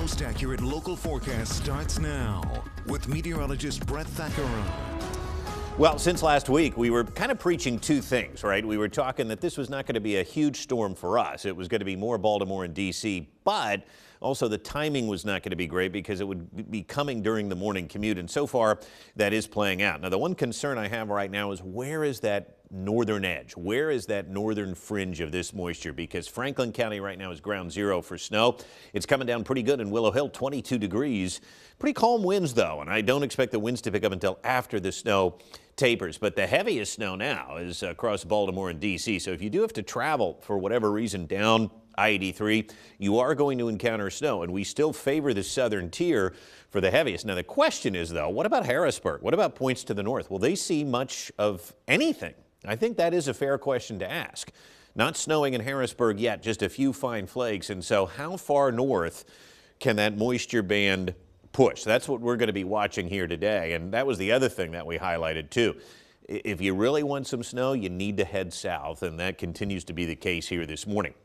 most accurate local forecast starts now with meteorologist Brett Thackeray. Well, since last week, we were kind of preaching two things, right? We were talking that this was not going to be a huge storm for us. It was going to be more Baltimore and D.C., but also the timing was not going to be great because it would be coming during the morning commute. And so far, that is playing out. Now, the one concern I have right now is where is that northern edge? Where is that northern fringe of this moisture? Because Franklin County right now is ground zero for snow. It's coming down pretty good in Willow Hill, 22 degrees. Pretty calm winds, though, and I don't expect the winds to pick up until after the snow tapers. But the heaviest snow now is across Baltimore and D.C. So if you do have to travel for whatever reason down I-83, you are going to encounter snow, and we still favor the southern tier for the heaviest. Now, the question is, though, what about Harrisburg? What about points to the north? Will they see much of anything? I think that is a fair question to ask. Not snowing in Harrisburg yet, just a few fine flakes. And so how far north can that moisture band push? That's what we're going to be watching here today. And that was the other thing that we highlighted, too. If you really want some snow, you need to head south, and that continues to be the case here this morning.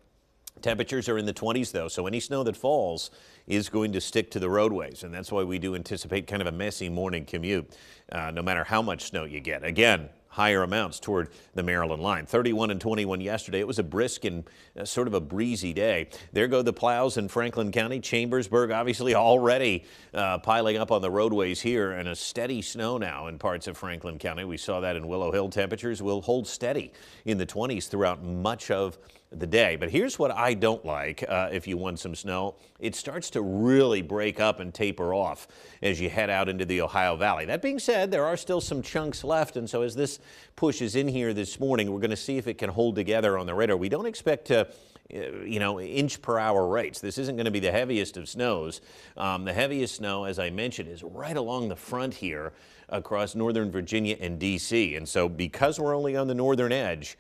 Temperatures are in the 20s, though, so any snow that falls is going to stick to the roadways, and that's why we do anticipate kind of a messy morning commute, no matter how much snow you get. Again, higher amounts toward the Maryland line. 31 and 21 yesterday. It was a brisk and sort of a breezy day. There go the plows in Franklin County. Chambersburg obviously already piling up on the roadways here, and a steady snow now in parts of Franklin County. We saw that in Willow Hill. Temperatures will hold steady in the 20s throughout much of the day. But here's what I don't like if you want some snow. It starts to really break up and taper off as you head out into the Ohio Valley. That being said, there are still some chunks left, and so as this pushes in here this morning, we're going to see if it can hold together on the radar. We don't expect to inch per hour rates. This isn't going to be the heaviest of snows. The heaviest snow, as I mentioned, is right along the front here across northern Virginia and D.C. And so because we're only on the northern edge,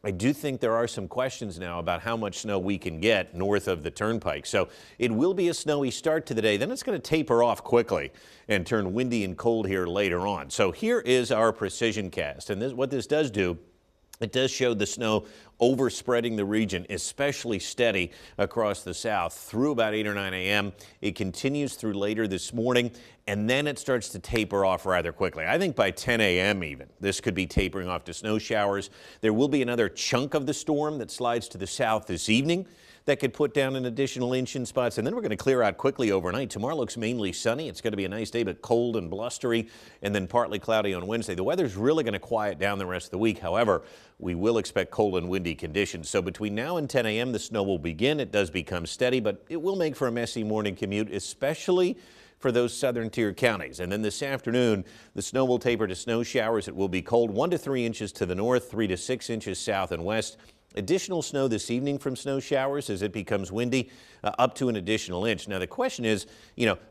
I do think there are some questions now about how much snow we can get north of the turnpike. So it will be a snowy start to the day. Then it's going to taper off quickly and turn windy and cold here later on. So here is our precision cast. And what this does do, it does show the snow overspreading the region, especially steady across the south through about 8 or 9 a.m. It continues through later this morning, and then it starts to taper off rather quickly. I think by 10 a.m. even, this could be tapering off to snow showers. There will be another chunk of the storm that slides to the south this evening that could put down an additional inch in spots, and then we're going to clear out quickly overnight. Tomorrow looks mainly sunny. It's going to be a nice day, but cold and blustery, and then partly cloudy on Wednesday. The weather's really going to quiet down the rest of the week. However, we will expect cold and windy conditions. So between now and 10 a.m., the snow will begin. It does become steady, but it will make for a messy morning commute, especially for those southern tier counties. And then this afternoon, the snow will taper to snow showers. It will be cold, 1 to 3 inches to the north, 3 to 6 inches south and west. Additional snow this evening from snow showers as it becomes windy, up to an additional inch. Now, the question is,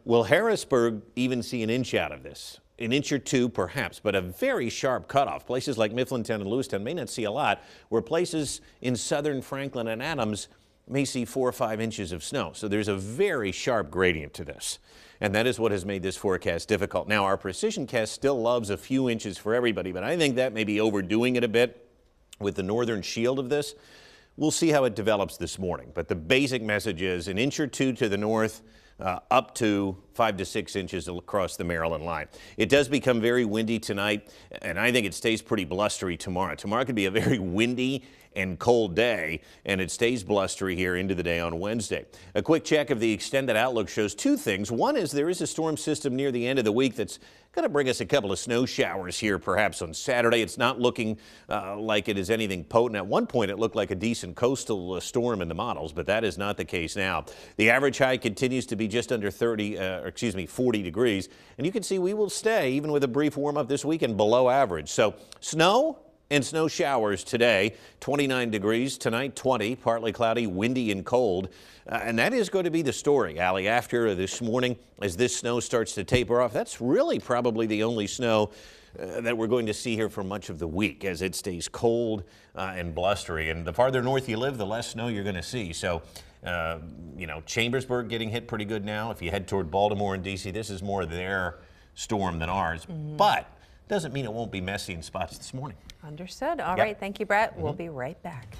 will Harrisburg even see an inch out of this? An inch or two, perhaps, but a very sharp cutoff. Places like Mifflintown and Lewistown may not see a lot, where places in southern Franklin and Adams may see 4 or 5 inches of snow. So there's a very sharp gradient to this. And that is what has made this forecast difficult. Now, our precision cast still loves a few inches for everybody, but I think that may be overdoing it a bit with the northern shield of this. We'll see how it develops this morning. But the basic message is an inch or two to the north, up to 5 to 6 inches across the Maryland line. It does become very windy tonight, and I think it stays pretty blustery tomorrow. Tomorrow could be a very windy and cold day, and it stays blustery here into the day on Wednesday. A quick check of the extended outlook shows two things. One is there is a storm system near the end of the week that's going to bring us a couple of snow showers here perhaps on Saturday. It's not looking like it is anything potent. At one point, it looked like a decent coastal storm in the models, but that is not the case now. The average high continues to be just under 40 degrees, and you can see we will stay, even with a brief warm-up this weekend, below average. So snow and snow showers today, 29 degrees. Tonight, 20, partly cloudy, windy and cold. And that is going to be the story, Allie, after this morning as this snow starts to taper off. That's really probably the only snow that we're going to see here for much of the week as it stays cold and blustery. And the farther north you live, the less snow you're going to see. So, Chambersburg getting hit pretty good now. If you head toward Baltimore and D.C., this is more their storm than ours. But doesn't mean it won't be messy in spots this morning. Understood. All right. Thank you, Brett. We'll be right back.